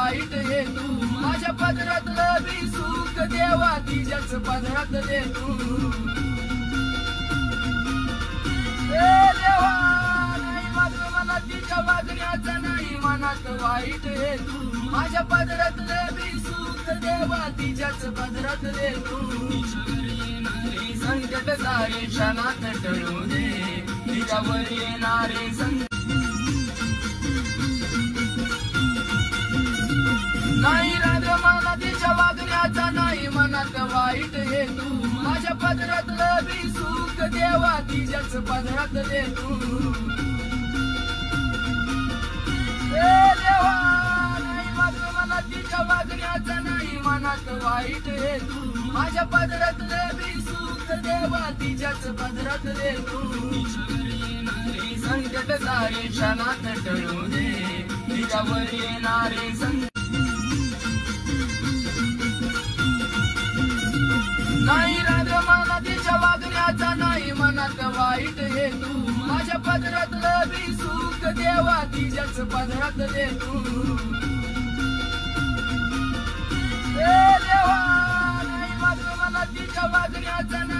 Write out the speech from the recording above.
वाईट हेतू माझ्या पदरातलं बी सुख देवा तिच्याच पदरात दे तू देवा नाही मात्र मला तिच्या वागण्याचा नाही मनात वाईट हेतू माझ्या पदरातलं बी सुख देवा तिच्याच पदरात दे तू संकट सारे क्षणात टळू दे तिच्यावर येणारे नाही राग मला तिच्या वागण्याचा नाही मनात वाईट हेतू माझ्या पदरातलं बी सुख देवा तिच्याच पदरात दे तू देवा नाही मात्र मला तिच्या वागण्याचा नाही मनात वाईट हेतू माझ्या पदरातलं बी सुख देवा तिच्याच पदरात दे तू संकट सारे क्षणात टळू दे तिच्यावर येणारे नाही राग मला तिच्या वागण्याचा नाही मनात वाईट हेतू माझ्या पदरातलं बी सुख देवा तिच्याच पदरात दे तू देवा नाही मात्र मला तिच्या वागण्याचा नाही